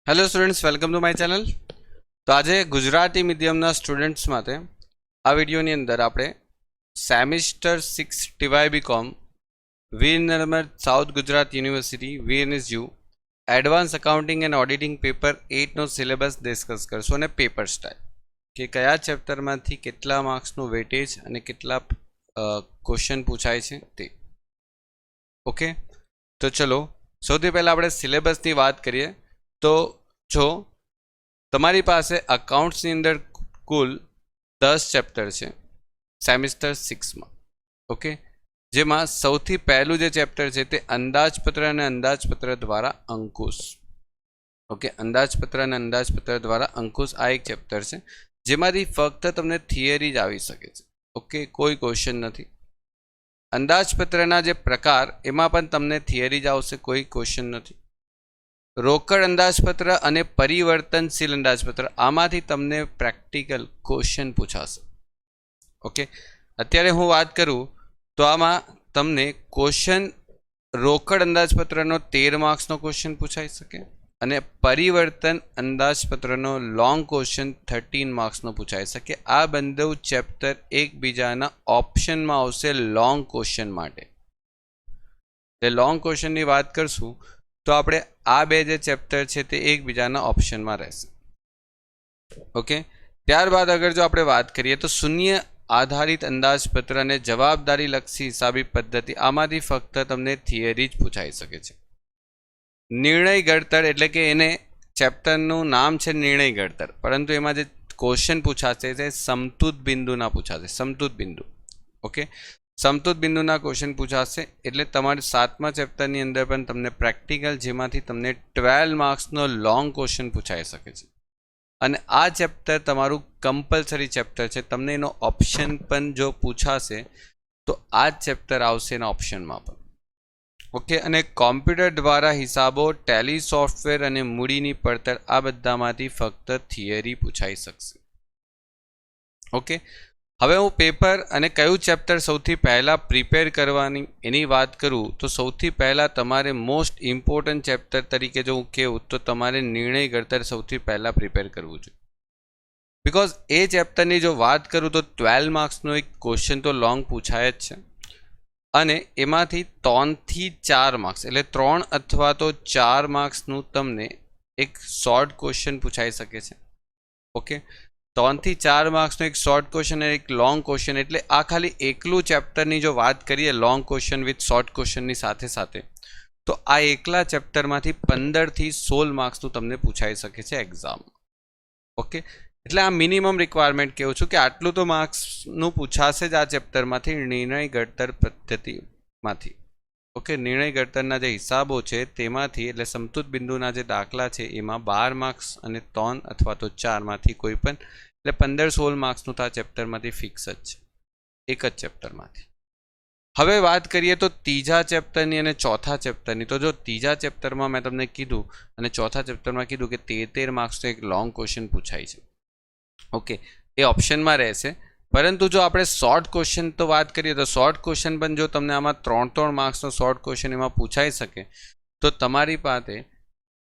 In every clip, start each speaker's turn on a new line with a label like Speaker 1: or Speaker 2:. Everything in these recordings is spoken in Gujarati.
Speaker 1: Hello students, welcome to my channel. तो आज गुजराती मीडियमना स्टूडेंट्स माटे आ विडियोनी अंदर आपणे semester 6 TY.BCom Veer Narmad South Gujarat University VNSU advance accounting and auditing paper 8 नो सिलेबस डिस्कस करशो अने पेपर स्टाइल के कया चेप्टर मांथी केटला मार्क्सनो वेटेज अने केटला क्वेश्चन पूछाय छे ते। ओके, तो चलो सौथी पहला आपणे सिलेबसनी वात करीए। तो जो तमारी पासे अकाउंट्सनी अंदर कुल 10 चेप्टर है सेमिस्टर 6 में। ओके, जेमा सौथी पहलू जो चेप्टर है ते अंदाजपत्र अने अंदाजपत्र द्वारा अंकुश। ओके, अंदाजपत्र अने अंदाजपत्र द्वारा अंकुश आ एक चेप्टर है जेमांथी फक्त तमने थियरी ज आवी शके छे। ओके, कोई क्वेश्चन नहीं। अंदाजपत्रना जे प्रकार एमां पण तमने थियरी ज आवशे, कोई क्वेश्चन नहीं। रोकड़ अंदाजपत्र अने परिवर्तनशील अंदाजपत्र आमांथी तमने प्रेक्टिकल क्वेश्चन पूछाशे। ओके, अत्यारे हूँ बात करूँ तो आमां तमने क्वेश्चन रोकड़ अंदाजपत्रनो 13 मार्क्सनो क्वेश्चन पूछाई शके अने परिवर्तन अंदाजपत्रनो लॉन्ग क्वेश्चन 13 मार्क्सनो पूछाई शके। आ बंधु चेप्टर एकबीजाना ऑप्शन में आवशे लॉन्ग क्वेश्चन माटे। लॉन्ग क्वेश्चन की बात करशुं तो आपणे आ बे जे चेप्टर है ते एकबीजाना ऑप्शन में रहेशे। ओके, त्यारबाद अगर जो आपणे बात करिए तो शून्य आधारित अंदाजपत्र अने जवाबदारी लक्षी हिसाबी पद्धति आमांथी फक्त तमने थियरी ज पूछाई शके छे। निर्णय घड़तर एटले के एने चेप्टरनुं नाम छे निर्णय घड़तर, परंतु एमां जे क्वेश्चन पूछाशे ते समतूत बिंदुना पूछाशे। समतूत बिंदु, ओके, समतूत बिंदुना क्वेश्चन पूछाशे एटले तमारे 7मा चेप्टरनी अंदर पण तमने प्रेक्टिकल जेमांथी तमने 12 मार्क्सनो लॉन्ग क्वेश्चन पूछाई शके छे। अने आ चेप्टर तमारू कंपलसरी चेप्टर है। तमने एनो ऑप्शन पण जो पूछाशे तो आ चेप्टर आवशे एना ऑप्शन में पण। ओके, अने कॉम्प्यूटर द्वारा हिसाबों टेली सॉफ्टवेर अने मूडीनी पड़तर आ बधामांथी फक्त थियरी पूछाई शकशे। ओके, हवे हूँ पेपर अने कयुं चेप्टर सौथी पहला प्रिपेर करवानी एनी बात करूँ तो सौथी पहला तमारे मोस्ट इम्पोर्टન્ટ चेप्टर तरीके जो हूँ कहूँ तो तमारे निर्णय घड़तर सौथी पहला प्रिपेर करवू जोईए। बिकॉज ए चेप्टरनी जो बात करूँ तो 12 मार्क्सनो एक क्वेश्चन तो लॉन्ग पूछाय ज छे अने एमांथी 3 થી 4 मार्क्स एटले 3 अथवा तो 4 मार्क्सनुं तमने एक शॉर्ट क्वेश्चन पूछाई शके छे। ओके, 3 થી 4 मार्क्सनो एक शॉर्ट क्वेश्चन और एक लॉन्ग क्वेश्चन एटले आ खाली एकलू चेप्टरनी जो बात करिए लॉन्ग क्वेश्चन विथ शॉर्ट क्वेश्चननी साथे साथे तो आ एकला चेप्टरमांथी 15 થી 16 मार्क्सनुं तमने पूछाई शके छे एक्जाम। ओके, एटले आ मिनिमम रिक्वायरमेंट कहूँ छूँ कि आटलू तो मार्क्सनुं पूछाशे ज आ चेप्टरमांथी निर्णय घड़तर पद्धतिमांथी। ओके, निर्णय घड़तरना जे हिसाबो छे तेमांथी एटले समतूत बिंदुना जे दाखला छे एमां 12 मार्क्स अने 3 अथवा तो 4 मांथी कोई पण एटले 15-16 मार्क्सनुं तो आ चेप्टरमांथी फिक्स ज छे, एक ज चेप्टरमांथी। हवे बात करिए तो तीजा चेप्टरनी अने चौथा चेप्टरनी। तो जो तीजा चेप्टर में मैं तमने कीधुं अने चौथा चेप्टर में कीधुं कि 13 मार्क्सनो एक लॉन्ग क्वेश्चन पूछाय छे। ओके, ये ऑप्शन में रहेशे, परंतु जो आपणे शॉर्ट क्वेश्चन तो बात करिए तो शॉर्ट क्वेश्चन पण जो तमने आमां 3 मार्क्सनो शॉर्ट क्वेश्चन एमां पूछाई शके तो तमारी पासे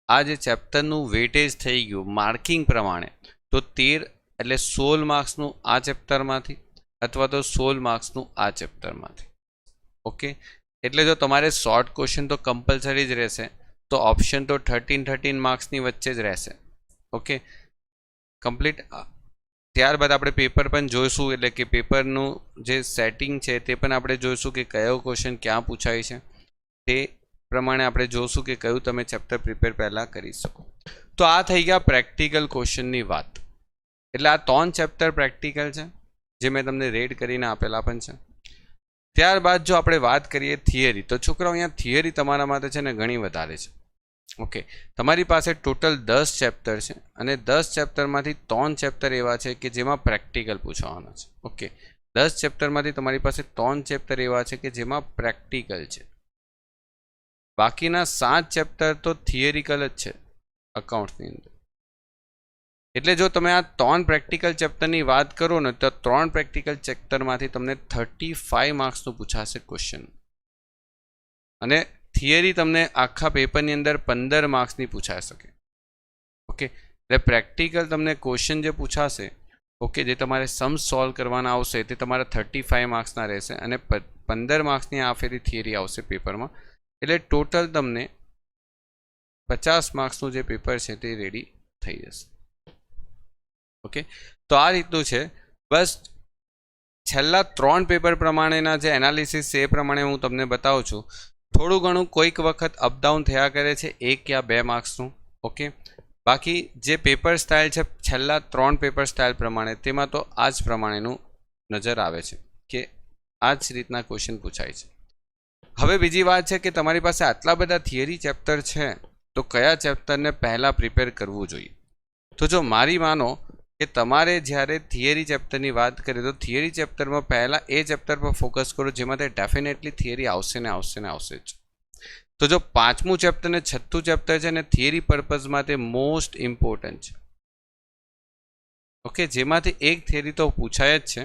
Speaker 1: आ जे चेप्टरनुं वेटेज थई गयुं मार्किंग प्रमाणे तो 13 एटले 16 मार्क्सनुं आ चेप्टरमांथी अथवा तो 16 मार्क्सनुं आ चेप्टरमांथी। ओके, एटले जो तमारे शॉर्ट क्वेश्चन तो कंपलसरी ज रहेशे तो ऑप्शन तो 13 मार्क्सनी वच्चे ज रहेशे। Okay, complete. त्यारबाद आपणे पेपर पण जोईशुं एटले के पेपरनुं जे सेटिंग छे ते पण आपणे जोईशुं कि कयो क्वेश्चन क्यां पूछाय छे ते प्रमाणे आपणे जोईशुं कि कयुं तमे चेप्टर प्रिपेर पहेला करी शको। तो आ थई गया प्रेक्टिकल क्वेश्चननी वात। एटले आ 3 चेप्टर प्रेक्टिकल छे जे मैं तमने रेड करीने आपेला पण छे। त्यारबाद जो आपणे बात करिए थियरी तो छोकराओ अहींया थियरी तमारा माटे छे ने घणी वधारे छे। ओके, तमारी पासे टोटल 10 चेप्टर है अने 10 चेप्टर में 3 चेप्टर एवा है कि जेमां प्रैक्टिकल पूछवाना छे। ओके, 10 चेप्टर में तमारी पासे 3 चेप्टर एवा है कि जेमां प्रैक्टिकल है, बाकीना 7 चेप्टर तो थियरिकल ज छे अकाउंट्सनी अंदर। एटले जो तमे आ 3 प्रेक्टिकल चेप्टरनी बात करो ने तो 3 प्रेक्टिकल चेप्टर में तमने 35 मार्क्सनुं पूछाशे क्वेश्चन अने थियरी तमने आखा पेपर नी अंदर 15 मार्क्सनी पूछाई शके। ઓકે, એટલે પ્રેક્ટિકલ તમને ક્વેશ્ચન જે પૂછાશે, ઓકે, જે તમારે સમ સોલ્વ કરવાના આવશે તે તમારા 35 માર્ક્સના રહેશે અને 15 માર્ક્સની આ ફેરી થિયરી આવશે પેપરમાં. એટલે ટોટલ તમને 50 માર્ક્સનું જે પેપર છે તે રેડી થઈ જશે. ઓકે, તો આ રીતનું છે. બસ છેલ્લા 3 પેપર પ્રમાણેના જે એનાલિસિસ છે એ પ્રમાણે હું તમને બતાવું છું. થોડું ઘણું કોઈક વખત અપડાઉન થયા કરે છે 1 યા 2 માર્ક્સનું. ઓકે, બાકી જે પેપર સ્ટાઇલ છે છેલ્લા 3 પેપર સ્ટાઇલ પ્રમાણે તેમાં તો આ જ પ્રમાણેનું નજર આવે છે કે આ જ રીતના ક્વેશ્ચન પૂછાય છે. હવે બીજી વાત છે કે તમારી પાસે આટલા બધા થિયરી ચેપ્ટર છે તો કયા ચેપ્ટરને પહેલાં પ્રિપેર કરવું જોઈએ. તો જો મારી માનો કે તમારે જ્યારે થિયરી ચેપ્ટરની વાત કરીએ તો થિયરી ચેપ્ટરમાં પહેલાં એ ચેપ્ટર પર ફોકસ કરો જેમાંથી ડેફિનેટલી થિયરી આવશે ને આવશે ને આવશે જ. તો જો 5મું ચેપ્ટર ને 6થું ચેપ્ટર છે ને થિયરી પર્પઝમાં તે મોસ્ટ ઇમ્પોર્ટન્ટ છે. ઓકે, જેમાંથી એક થિયરી તો પૂછાય જ છે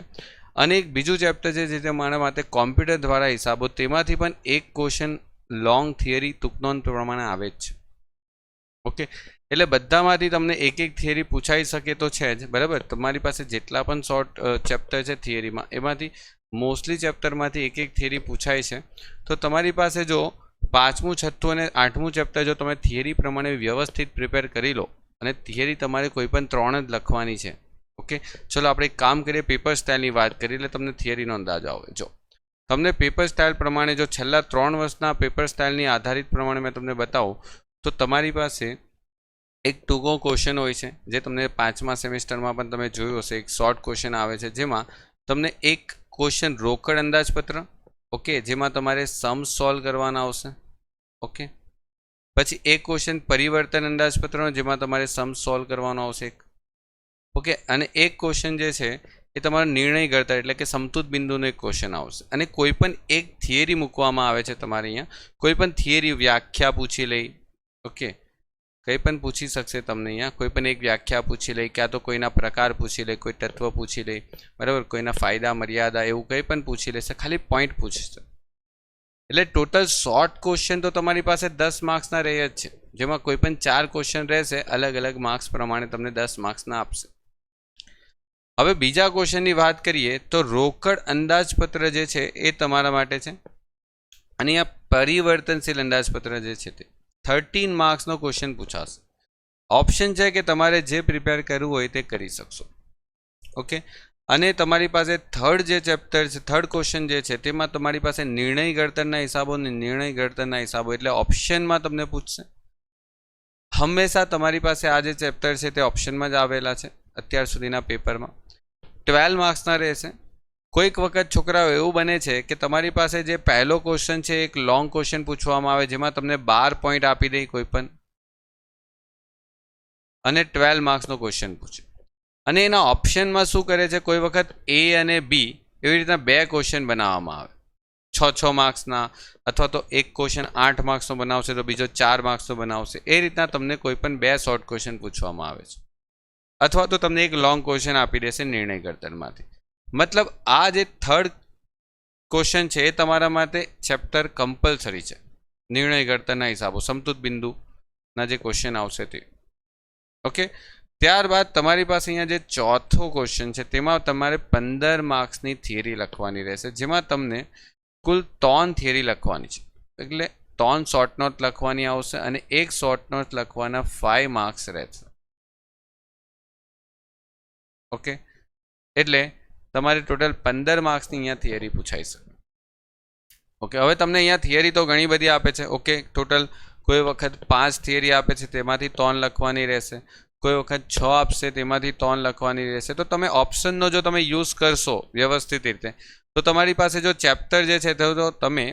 Speaker 1: અને એક બીજું ચેપ્ટર છે જે તમારા માટે કોમ્પ્યુટર દ્વારા હિસાબો, તેમાંથી પણ એક ક્વેશ્ચન લોંગ થિયરી ટૂંકનોંધ પ્રમાણે આવે જ છે. ઓકે, એટલે બધામાંથી તમને એક એક થિયરી પૂછાઈ શકે તો છે જ, બરાબર. તમારી પાસે જેટલા પણ શોર્ટ ચેપ્ટર છે થિયરીમાં એમાંથી મોસ્ટલી ચેપ્ટરમાંથી એક એક થિયરી પૂછાય છે. તો તમારી પાસે જો 5મું 6થું અને 8મું ચેપ્ટર જો તમે થિયરી પ્રમાણે વ્યવસ્થિત પ્રિપેર કરી લો અને થિયરી તમારે કોઈ પણ 3 જ લખવાની છે. ઓકે, ચલો આપણે એક કામ કરીએ, પેપર સ્ટાઇલની વાત કરીએ એટલે તમને થિયરીનો અંદાજ આવે. જો તમને પેપર સ્ટાઇલ પ્રમાણે જો છેલ્લા 3 વર્ષના પેપર સ્ટાઇલની આધારિત પ્રમાણે મેં તમને બતાવું તો તમારી પાસે એક ટૂંકો ક્વેશ્ચન હોય છે જે તમને 5મા સેમેસ્ટરમાં પણ તમે જોયું હશે. એક શોર્ટ ક્વેશ્ચન આવે છે જેમાં તમને એક ક્વેશ્ચન રોકડ અંદાજપત્ર, ઓકે, જેમાં તમારે સમ સોલ્વ કરવાના આવશે. ઓકે, પછી એક ક્વેશ્ચન પરિવર્તન અંદાજપત્રનો જેમાં તમારે સમ સોલ્વ કરવાનો આવશે. ઓકે, અને એક ક્વેશ્ચન જે છે એ તમારો નિર્ણય કરતા એટલે કે સમતુત બિંદુનો એક ક્વેશ્ચન આવશે. અને કોઈ પણ એક થિયરી મૂકવામાં આવે છે તમારે અહીંયા, કોઈ પણ થિયરી વ્યાખ્યા પૂછી લઈ. ઓકે, કંઈ પણ પૂછી શકશે તમને અહીંયા, કોઈ પણ એક વ્યાખ્યા પૂછી લઈ, ક્યાં તો કોઈના પ્રકાર પૂછી લે, કોઈ તત્વ પૂછી લે, બરાબર, કોઈના ફાયદા મર્યાદા એવું કંઈ પણ પૂછી લેશે, ખાલી પોઈન્ટ પૂછશે. એટલે ટોટલ શોર્ટ ક્વેશ્ચન તો તમારી પાસે 10 માર્ક્સના રહે જ છે, જેમાં કોઈ પણ 4 ક્વેશ્ચન રહેશે અલગ અલગ માર્ક્સ પ્રમાણે તમને 10 માર્ક્સના આપશે. હવે બીજા ક્વેશ્ચનની વાત કરીએ તો રોકડ અંદાજપત્ર જે છે એ તમારા માટે છે અને આ પરિવર્તનશીલ અંદાજપત્ર જે છે તે 13 માર્ક્સનો ક્વેશ્ચન પૂછાશે. ઓપ્શન છે કે તમારે જે પ્રિપેર કરવું હોય તે કરી શકશો. ઓકે, અને તમારી પાસે થર્ડ જે ચેપ્ટર છે, થર્ડ ક્વેશ્ચન જે છે તેમાં તમારી પાસે નિર્ણય ઘડતરના હિસાબો ને નિર્ણય ઘડતરના હિસાબો એટલે ઓપ્શનમાં તમને પૂછશે. હંમેશા તમારી પાસે આ જે ચેપ્ટર છે તે ઓપ્શનમાં જ આવેલા છે અત્યાર સુધીના પેપરમાં. 12 માર્ક્સના રહેશે. કોઈક વખત છોકરાઓ એવું બને છે કે તમારી પાસે જે પહેલો ક્વેશ્ચન છે એક લોંગ ક્વેશ્ચન પૂછવામાં આવે જેમાં તમને 12 પોઈન્ટ આપી દે કોઈ પણ અને 12 માર્ક્સનો ક્વેશ્ચન પૂછે અને એના ઓપ્શનમાં શું કરે છે, કોઈ વખત એ અને બી એવી રીતના 2 ક્વેશ્ચન બનાવવામાં આવે 6 માર્ક્સના, અથવા તો એક ક્વેશ્ચન 8 માર્ક્સનો બનાવશે તો બીજો 4 માર્ક્સનો બનાવશે. એ રીતના તમને કોઈ પણ 2 શોર્ટ ક્વેશ્ચન પૂછવામાં આવે છે અથવા તો તમને એક લોંગ ક્વેશ્ચન આપી દેશે નિર્ણય ઘડતરમાંથી. મતલબ આ જે થર્ડ ક્વેશ્ચન છે એ તમારા માટે ચેપ્ટર કમ્પલસરી છે. નિર્ણય ઘડતરના હિસાબો સમતુત બિંદુના જે ક્વેશ્ચન આવશે તે. ઓકે, ત્યારબાદ તમારી પાસે અહીંયા જે ચોથો ક્વેશ્ચન છે તેમાં તમારે 15 માર્ક્સની થિયરી લખવાની રહેશે, જેમાં તમને કુલ 3 થિયરી લખવાની છે. એટલે 3 શોર્ટ નોટ લખવાની આવશે અને એક શોર્ટ નોટ લખવાના 5 માર્ક્સ રહેશે. ઓકે, એટલે તમારે ટોટલ 15 માર્ક્સની અહીંયા થિયરી પૂછાઈ શકે. ઓકે, હવે તમને અહીંયા થિયરી તો ઘણી બધી આપે છે. ઓકે, ટોટલ કોઈ વખત 5 થિયરી આપે છે તેમાંથી 3 લખવાની રહેશે, કોઈ વખત 6 આપશે તેમાંથી 3 લખવાની રહેશે. તો તમે ઓપ્શનનો જો તમે યુઝ કરશો વ્યવસ્થિત રીતે તો તમારી પાસે જો ચેપ્ટર જે છે તો તમે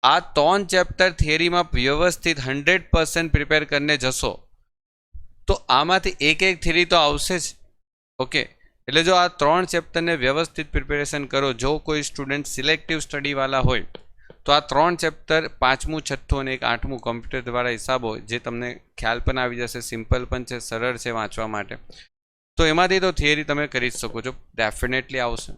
Speaker 1: આ 3 ચેપ્ટર થિયરીમાં વ્યવસ્થિત 100% પ્રિપેર કરીને જશો તો આમાંથી એક થિયરી તો આવશે જ. ઓકે, એટલે જો આ 3 ચેપ્ટરને વ્યવસ્થિત પ્રિપેરેશન કરો, જો કોઈ સ્ટુડન્ટ સિલેક્ટિવ સ્ટડીવાળા હોય તો આ 3 ચેપ્ટર 5મું 6થું અને એક 8મું કોમ્પ્યુટર દ્વારા હિસાબો જે તમને ખ્યાલ પણ આવી જશે, સિમ્પલ પણ છે, સરળ છે વાંચવા માટે, તો એમાંથી તો થિયરી તમે કરી જ શકો છો, ડેફિનેટલી આવશે.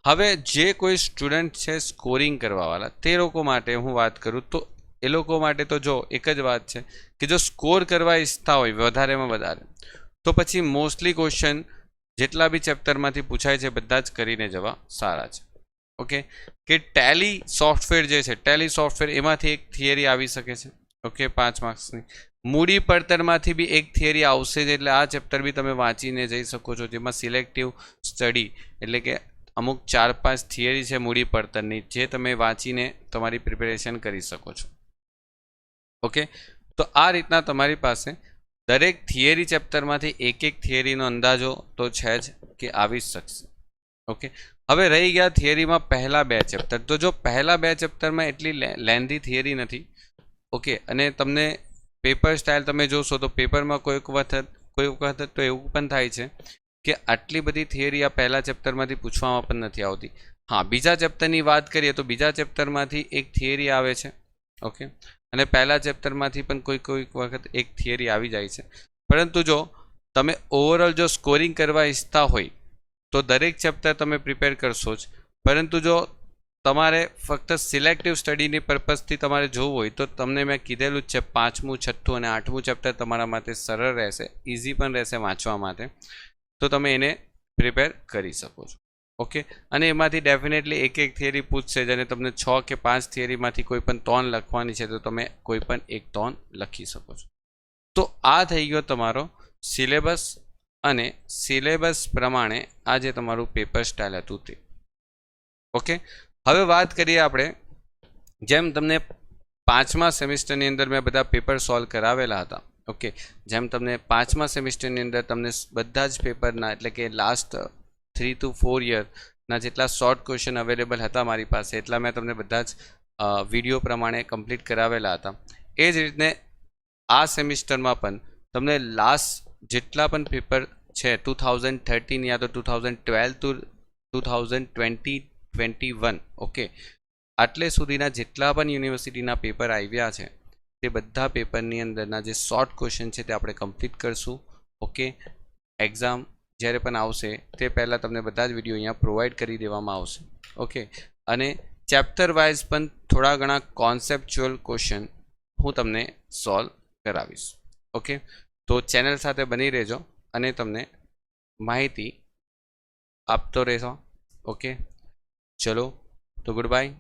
Speaker 1: હવે જે કોઈ સ્ટુડન્ટ છે સ્કોરિંગ કરવાવાળા તે લોકો માટે હું વાત કરું તો એ લોકો માટે તો જો એક જ વાત છે કે જો સ્કોર કરવા ઈચ્છતા હોય વધારેમાં વધારે તો પછી મોસ્ટલી ક્વેશ્ચન જેટલા બી ચેપ્ટરમાંથી પૂછાય છે બધા જ કરીને જવા સારા છે. ઓકે, કે ટેલી સોફ્ટવેર જે છે, ટેલી સોફ્ટવેર એમાંથી એક થિયરી આવી શકે છે. ઓકે, 5 માર્ક્સની. મૂડી પડતરમાંથી બી એક થિયરી આવશે જ, એટલે આ ચેપ્ટર બી તમે વાંચીને જઈ શકો છો, જેમાં સિલેક્ટિવ સ્ટડી એટલે કે અમુક 4-5 થિયરી છે મૂડી પડતરની, જે તમે વાંચીને તમારી પ્રિપેરેશન કરી શકો છો. ઓકે, તો આ રીતના તમારી પાસે દરેક થિયરી ચેપ્ટરમાંથી એક થિયરીનો અંદાજો તો છે જ કે આવી જ શકશે. ઓકે, હવે રહી ગયા થિયરીમાં પહેલા 2 ચેપ્ટર. તો જો પહેલા 2 ચેપ્ટરમાં એટલી લેન્ધી થિયરી નથી. ઓકે, અને તમને પેપર સ્ટાઇલ તમે જોશો તો પેપરમાં કોઈ વખત તો એવું પણ થાય છે કે આટલી બધી થિયરી આ પહેલા ચેપ્ટરમાંથી પૂછવામાં પણ નથી આવતી. હા, બીજા ચેપ્ટરની વાત કરીએ તો બીજા ચેપ્ટરમાંથી એક થિયરી આવે છે. ઓકે, અને પહેલા ચેપ્ટરમાંથી પણ કોઈ વખત એક થિયરી આવી જાય છે. પરંતુ જો તમે ઓવરઓલ જો સ્કોરિંગ કરવા ઈચ્છતા હોય તો દરેક ચેપ્ટર તમે પ્રિપેર કરશો જ. પરંતુ જો તમારે ફક્ત સિલેક્ટિવ સ્ટડીની પર્પઝથી તમારે જોવું હોય તો તમને મેં કીધેલું જ છે 5મું, 6થું અને 8મું ચેપ્ટર તમારા માટે સરળ રહેશે, ઇઝી પણ રહેશે વાંચવા માટે, તો તમે એને પ્રિપેર કરી શકો છો. ઓકે, અને એમાંથી ડેફિનેટલી એક થિયરી પૂછશે જ, અને તમને 6 કે 5 થિયરીમાંથી કોઈ પણ 3 લખવાની છે તો તમે કોઈ પણ એક 3 લખી શકો છો. તો આ થઈ ગયો તમારો સિલેબસ, અને સિલેબસ પ્રમાણે આ જે તમારું પેપર સ્ટાઇલ હતું તે. ઓકે, હવે વાત કરીએ આપણે, જેમ તમને 5મા સેમિસ્ટરની અંદર મેં બધા પેપર સોલ્વ કરાવેલા હતા. ઓકે, જેમ તમને 5મા સેમિસ્ટરની અંદર તમને બધા જ પેપરના એટલે કે લાસ્ટ 3 to 4 યરના જેટલા શોર્ટ ક્વેશ્ચન અવેલેબલ હતા મારી પાસે, એટલા મેં તમને બધા જ વિડીયો પ્રમાણે કમ્પ્લીટ કરાવેલા હતા. એ જ રીતને આ સેમિસ્ટરમાં પણ તમને લાસ્ટ જેટલા પણ પેપર છે 2013 યા તો 2012 to 2021, ઓકે, આટલે સુધીના જેટલા પણ યુનિવર્સિટીના પેપર આવ્યા છે તે બધા પેપરની અંદરના જે શોર્ટ ક્વેશ્ચન છે તે આપણે કમ્પ્લીટ કરશું. ઓકે, એક્ઝામ જ્યારે પણ આવશે તે પહેલાં તમને બધા જ વિડીયો અહીંયા પ્રોવાઈડ કરી દેવામાં આવશે. ઓકે, અને ચેપ્ટર વાઇઝ પણ થોડા ઘણા કોન્સેપ્ચ્યુઅલ ક્વેશ્ચન હું તમને સોલ્વ કરાવીશ. ઓકે, તો ચેનલ સાથે બની રહેજો અને તમને માહિતી આપતો રહેશો. ઓકે, ચલો, તો ગુડ બાય.